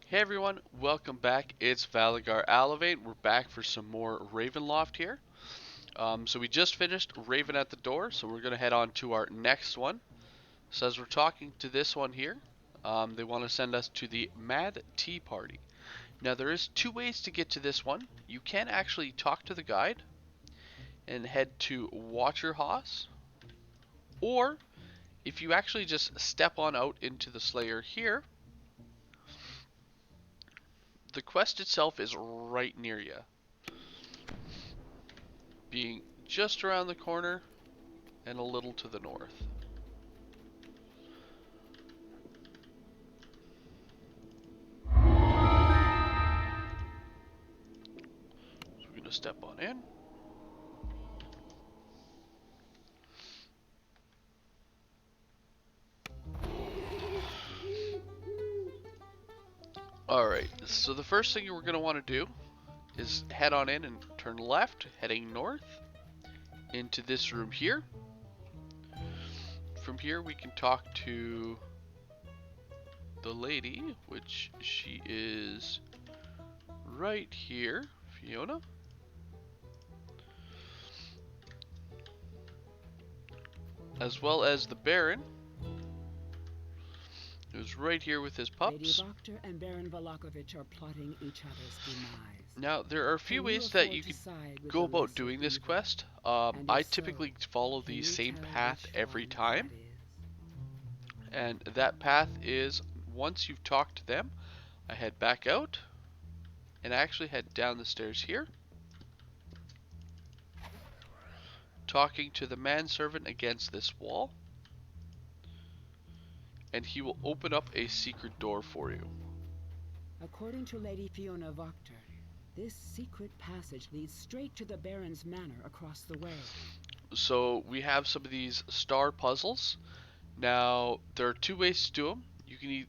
Hey everyone, welcome back. It's Valagar Aloevain. We're back for some more Ravenloft here. So we just finished Raven at the Door, so we're going to head on to our next one. So as we're talking to this one here, they want to send us to the Mad Tea Party. Now there is two ways to get to this one. You can actually talk to the guide and head to Watcherhaus, or if you actually just step on out into the Slayer here, the quest itself is right near you, being just around the corner and a little to the north. So we're going to step on in. Alright, so the first thing we're going to want to do is head on in and turn left, heading north into this room here. From here we can talk to the lady, which she is right here, Fiona. As well as the Baron, who's right here with his pups. Lady Boctor and Baron Valakovich are plotting each other's demise. Now, there are a few ways that you could go about doing this quest. I typically follow the same path every time. And that path is, once you've talked to them, I head back out, and I actually head down the stairs here, talking to the manservant against this wall, and he will open up a secret door for you. According to Lady Fiona Voctor, this secret passage leads straight to the Baron's manor across the way. So we have some of these star puzzles. Now, there are two ways to do them. You can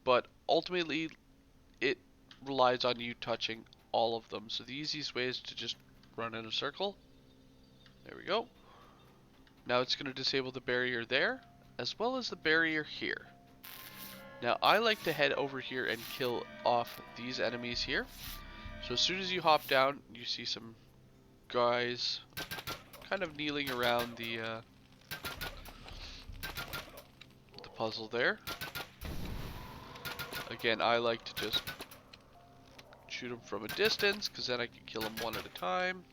but ultimately it relies on you touching all of them. So the easiest way is to just run in a circle. There we go. Now it's going to disable the barrier there, as well as the barrier here. Now I like to head over here and kill off these enemies here. So as soon as you hop down, you see some guys kind of kneeling around the puzzle there. Again, I like to just shoot them from a distance, because then I can kill them one at a time.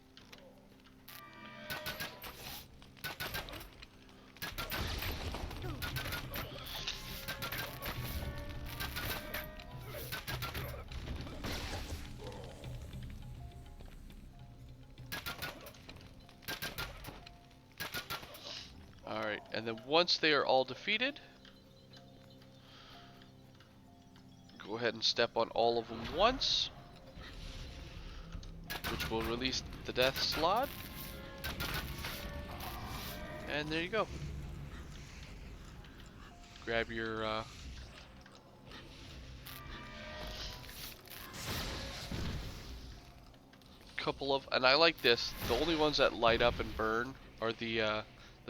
Alright, and then once they are all defeated, go ahead and step on all of them once, which will release the death slot. And there you go. Grab your couple of, and I like this, the only ones that light up and burn are the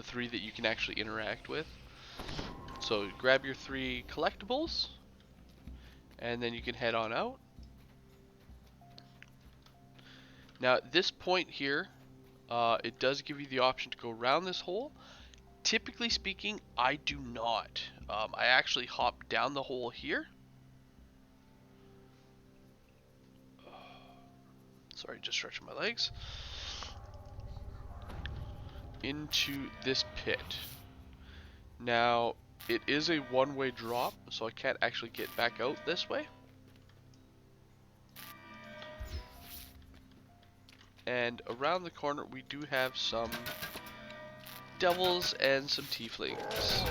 three that you can actually interact with. So grab your three collectibles, and then you can head on out. Now at this point here, it does give you the option to go around this hole. Typically speaking, I do not. I actually hop down the hole here. Sorry, just stretching my legs. Into this pit. Now, it is a one-way drop, so I can't actually get back out this way. And around the corner, we do have some devils and some tieflings.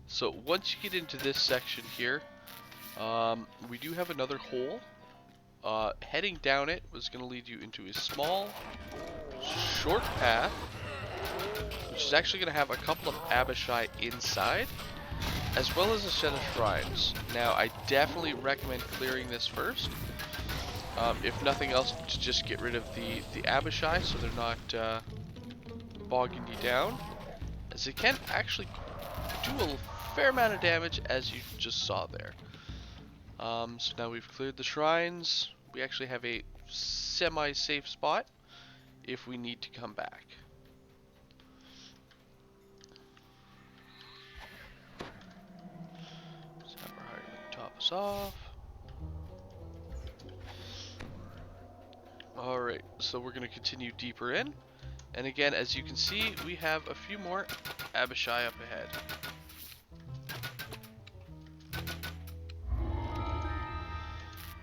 So once you get into this section here, we do have another hole. Heading down it was going to lead you into a small, short path, which is actually going to have a couple of Abishai inside, as well as a set of shrines. Now, I definitely recommend clearing this first, if nothing else, to just get rid of the Abishai so they're not bogging you down, as they can actually do a fair amount of damage, as you just saw there. So now we've cleared the shrines. We actually have a semi-safe spot if we need to come back. Let's have our hireling top us off. Alright, so we're going to continue deeper in. And again, as you can see, we have a few more Abishai up ahead.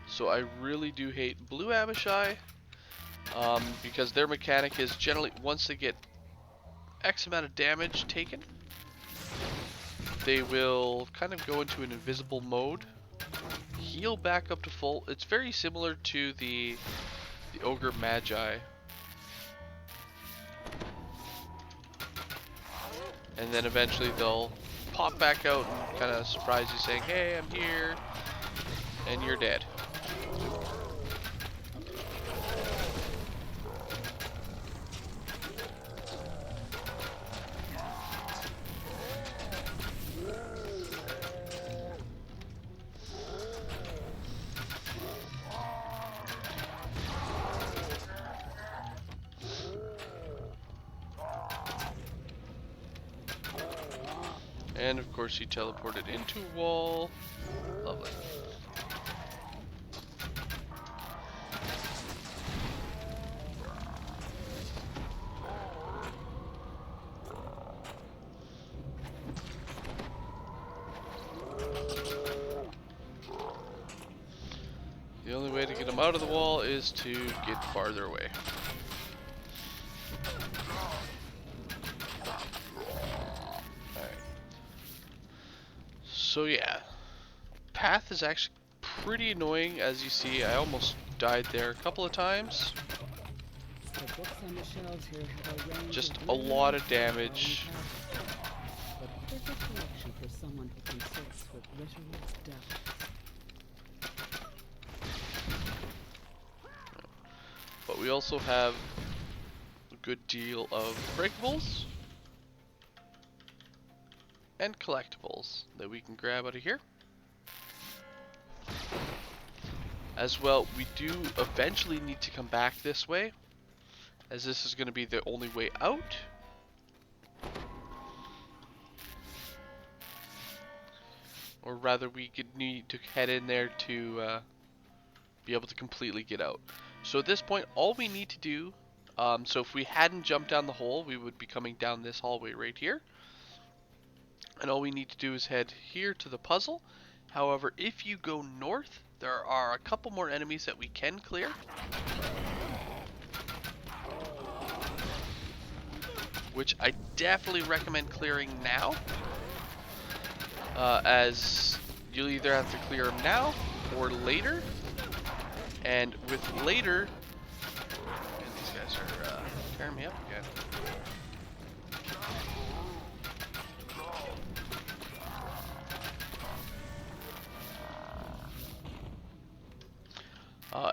So I really do hate blue Abishai, because their mechanic is generally, once they get X amount of damage taken, they will kind of go into an invisible mode, heal back up to full. It's very similar to the Ogre Magi. And then eventually they'll pop back out and kind of surprise you saying, hey, I'm here, and you're dead. And of course he teleported into a wall. Lovely. The only way to get him out of the wall is to get farther away. Alright. So yeah, path is actually pretty annoying. As you see, I almost died there a couple of times. Just a lot of damage. The perfect collection for someone who consults with literal depth. But we also have a good deal of breakables and collectibles that we can grab out of here. As well, we do eventually need to come back this way, as this is going to be the only way out. Or rather, we could need to head in there to be able to completely get out. So at this point, all we need to do, so if we hadn't jumped down the hole, we would be coming down this hallway right here. And all we need to do is head here to the puzzle. However, if you go north, there are a couple more enemies that we can clear. Which I definitely recommend clearing now. As you'll either have to clear them now or later. And with later, man, these guys are tearing me up again.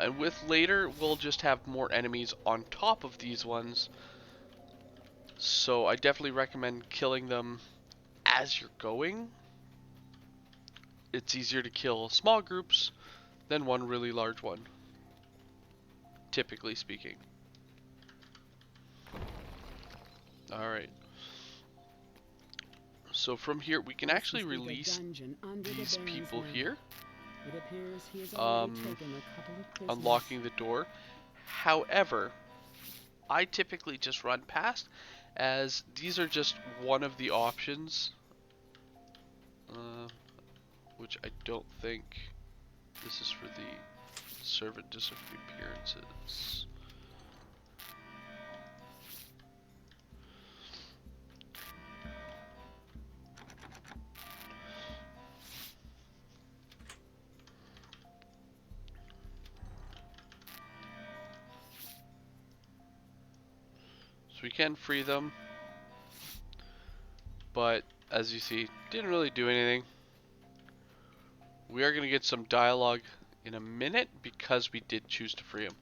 And with later, we'll just have more enemies on top of these ones. So I definitely recommend killing them as you're going. It's easier to kill small groups than one really large one, typically speaking. Alright. So from here, we can actually release these people here. It appears he has already taken a couple of prisoners. Unlocking the door. However, I typically just run past, as these are just one of the options. Which I don't think this is for the servant disappearances. So we can free them, but as you see, didn't really do anything. We are going to get some dialogue in a minute because we did choose to free them.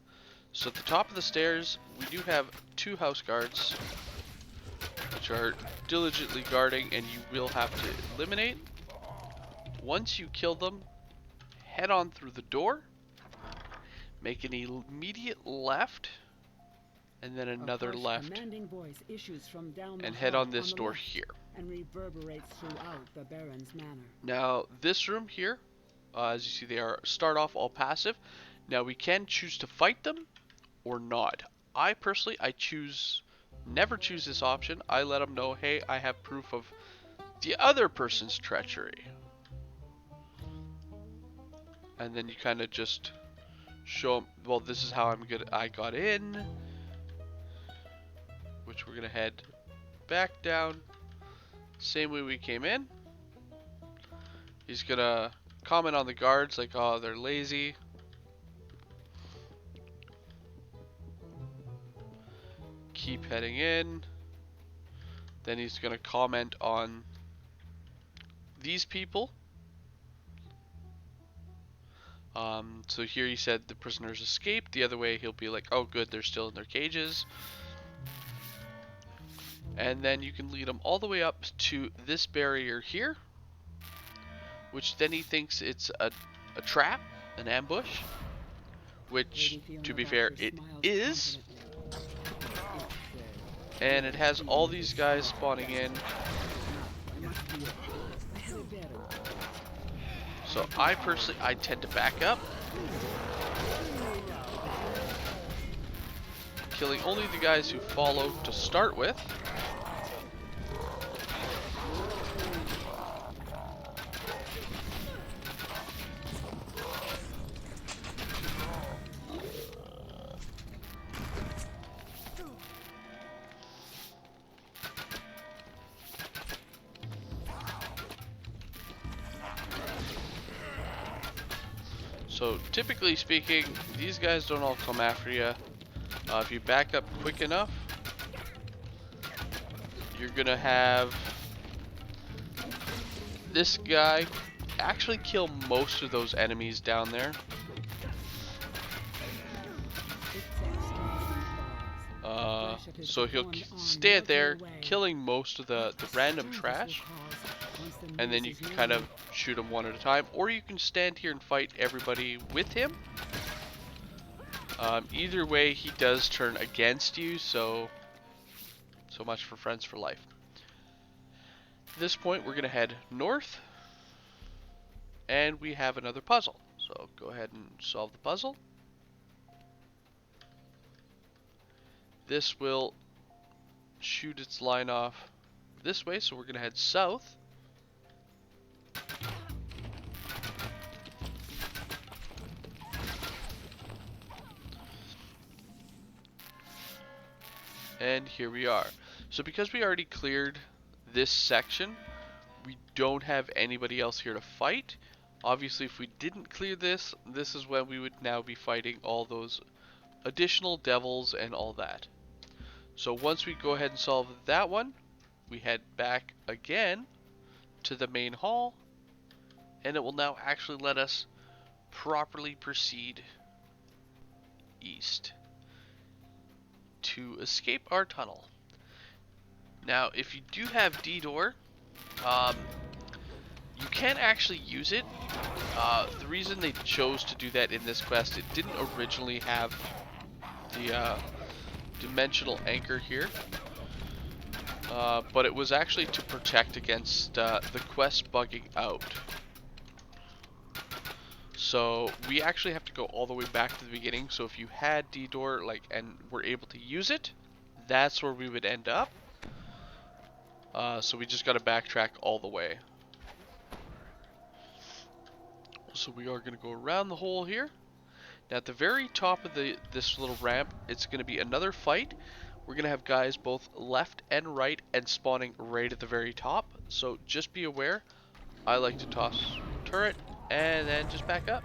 So at the top of the stairs, we do have 2 house guards, which are diligently guarding, and you will have to eliminate. Once you kill them, head on through the door, make an immediate left, and then another left, and head on this door here. And reverberates throughout the Baron's manor. Now, this room here, as you see, they start off all passive. Now, we can choose to fight them or not. I personally, never choose this option. I let them know, hey, I have proof of the other person's treachery. And then you kind of just show them, well, this is how I got in. Which we're going to head back down. Same way we came in. He's going to comment on the guards like, oh, they're lazy. Keep heading in. Then he's going to comment on these people. So here he said the prisoners escaped. The other way he'll be like, oh good, they're still in their cages. And then you can lead them all the way up to this barrier here, which then he thinks it's a trap, an ambush, which, to be fair, it is. And it has all these guys spawning in. So I personally, I tend to back up, killing only the guys who follow to start with. So typically speaking, these guys don't all come after you. If you back up quick enough, you're gonna have this guy actually kill most of those enemies down there. So he'll stand there, killing most of the random trash, and then you can kind of shoot them one at a time, or you can stand here and fight everybody with him. Either way, he does turn against you, so much for friends for life. At this point, we're gonna head north, and we have another puzzle. So go ahead and solve the puzzle. This will shoot its line off this way, so we're gonna head south. And here we are. So because we already cleared this section, we don't have anybody else here to fight. Obviously, if we didn't clear this, this is when we would now be fighting all those additional devils and all that. So once we go ahead and solve that one, we head back again to the main hall, and it will now actually let us properly proceed east to escape our tunnel. Now, if you do have D-Door, you can actually use it. The reason they chose to do that in this quest, it didn't originally have the dimensional anchor here, but it was actually to protect against the quest bugging out. So we actually have to go all the way back to the beginning. So if you had D-Door and were able to use it, that's where we would end up. So we just got to backtrack all the way. So we are going to go around the hole here. Now at the very top of this little ramp, it's going to be another fight. We're going to have guys both left and right and spawning right at the very top. So just be aware. I like to toss turret and then just back up.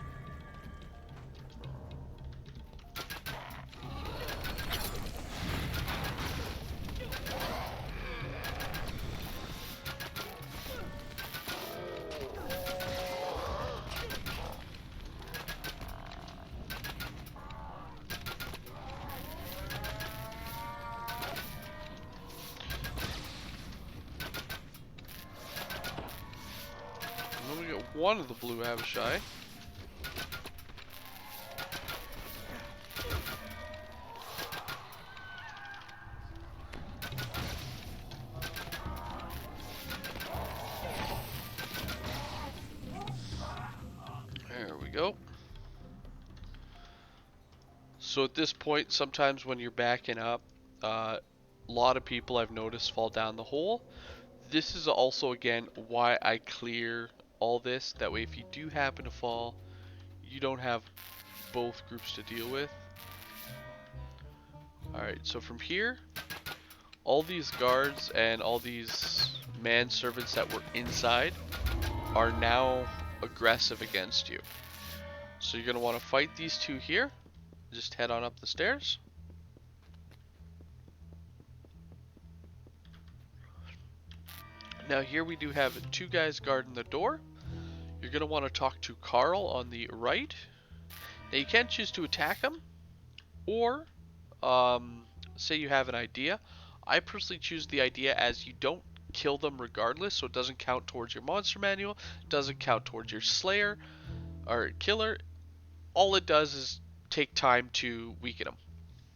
one of the blue Abishai. There we go. So at this point, sometimes when you're backing up, a lot of people I've noticed fall down the hole. This is also, again, why I clear all this. That way, if you do happen to fall, you don't have both groups to deal with. Alright, so from here, all these guards and all these manservants that were inside are now aggressive against you. So you're going to want to fight these two here. Just head on up the stairs. Now here we do have two guys guarding the door. You're going to want to talk to Carl on the right. Now you can choose to attack him, or say you have an idea. I personally choose the idea as you don't kill them regardless, so it doesn't count towards your monster manual, doesn't count towards your slayer or killer. All it does is take time to weaken them.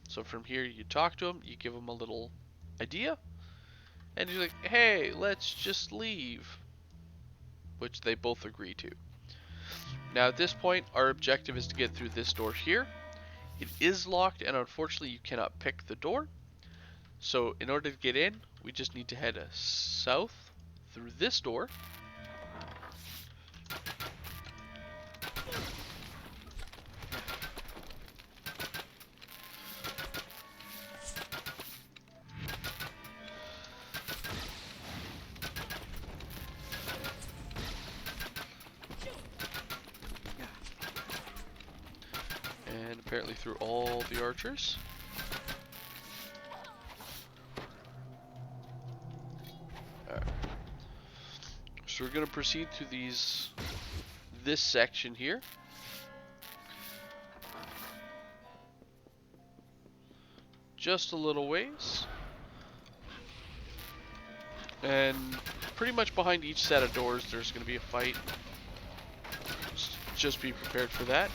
So from here you talk to him, you give him a little idea, and you're like, hey, let's just leave, which they both agree to. Now at this point, our objective is to get through this door here. It is locked, and unfortunately you cannot pick the door. So in order to get in, we just need to head south through this door. And apparently through all the archers. So we're going to proceed to this section here. Just a little ways. And pretty much behind each set of doors there's going to be a fight. Just be prepared for that.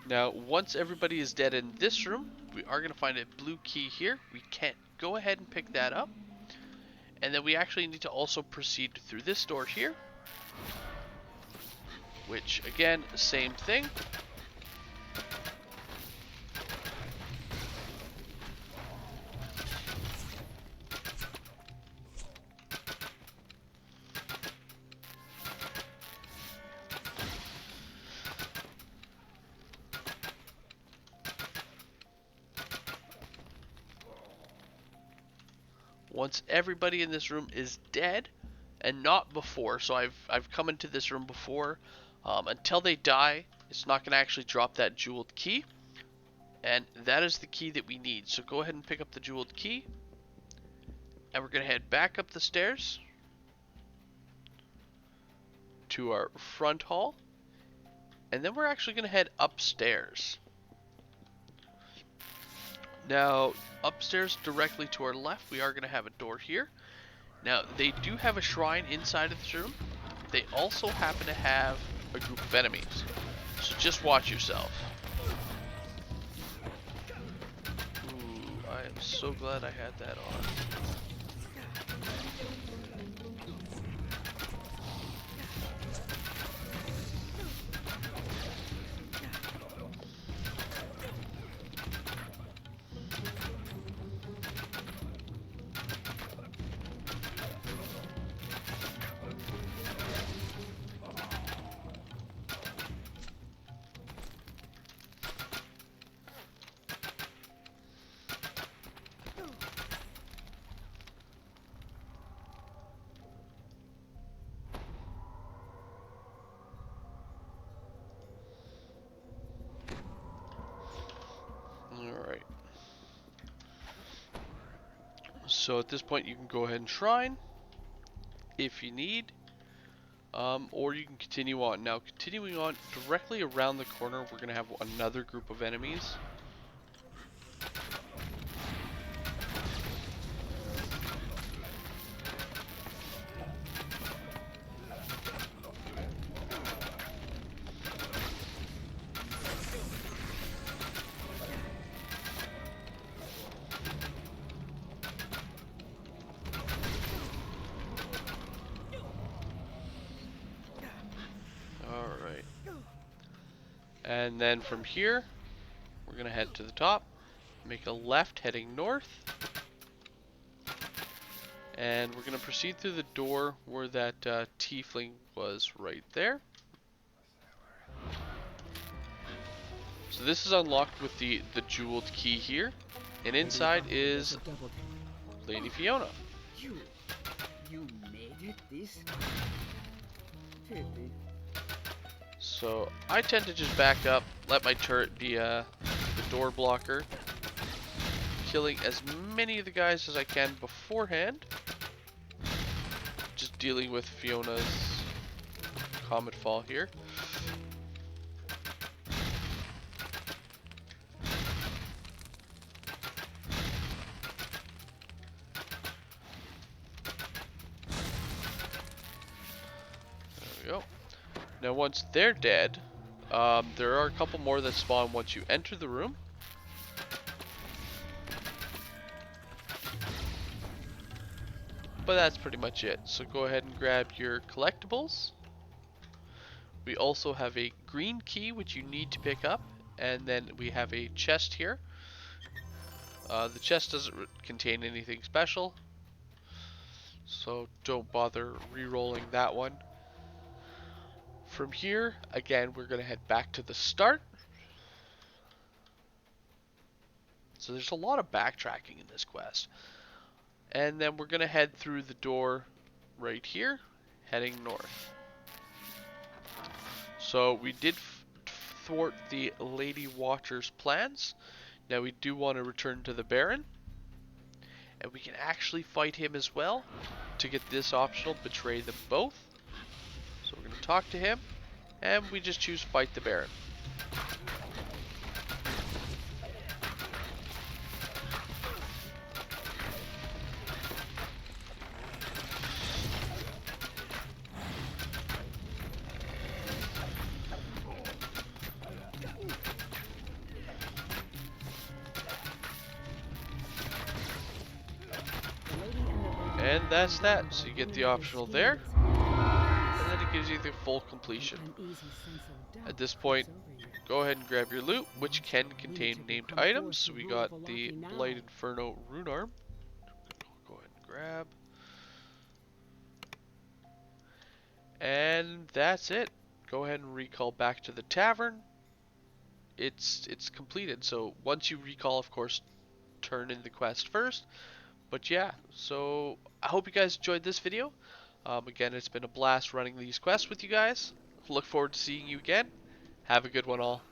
Now, once everybody is dead in this room, we are going to find a blue key here. We can't go ahead and pick that up. And then we actually need to also proceed through this door here. Which, again, same thing. Once everybody in this room is dead, and not before, so I've come into this room before, until they die, it's not going to actually drop that jeweled key, and that is the key that we need. So go ahead and pick up the jeweled key, and we're going to head back up the stairs to our front hall, and then we're actually going to head upstairs. Now, upstairs directly to our left, we are going to have a door here. Now, they do have a shrine inside of this room. They also happen to have a group of enemies. So just watch yourself. Ooh, I am so glad I had that on. Alright. So at this point you can go ahead and shrine if you need. Or you can continue on. Now continuing on, directly around the corner we're going to have another group of enemies. And then from here, we're going to head to the top, make a left heading north, and we're going to proceed through the door where that tiefling was right there. So this is unlocked with the jeweled key here, and Lady inside Voctor does is a double take. Lady Fiona. You, you made it this pity. So I tend to just back up, let my turret be the door blocker, killing as many of the guys as I can beforehand. Just dealing with Fiona's Comet Fall here. There we go. Now once they're dead, there are a couple more that spawn once you enter the room. But that's pretty much it. So go ahead and grab your collectibles. We also have a green key which you need to pick up, and then we have a chest here. The chest doesn't contain anything special, so don't bother re-rolling that one. From here, again, we're going to head back to the start. So there's a lot of backtracking in this quest. And then we're going to head through the door right here, heading north. So we did thwart the Lady Watcher's plans. Now we do want to return to the Baron. And we can actually fight him as well. To get this optional, betray them both. So we're going to talk to him. And we just choose fight the Baron. And that's that. So you get the optional there. And then it gives you the full completion. At this point, go ahead and grab your loot, which can contain named items. So we got the Blight Inferno Rune Arm. Go ahead and grab. And that's it. Go ahead and recall back to the tavern. It's completed. So once you recall, of course, turn in the quest first. But yeah, so I hope you guys enjoyed this video. Again, it's been a blast running these quests with you guys. Look forward to seeing you again. Have a good one all.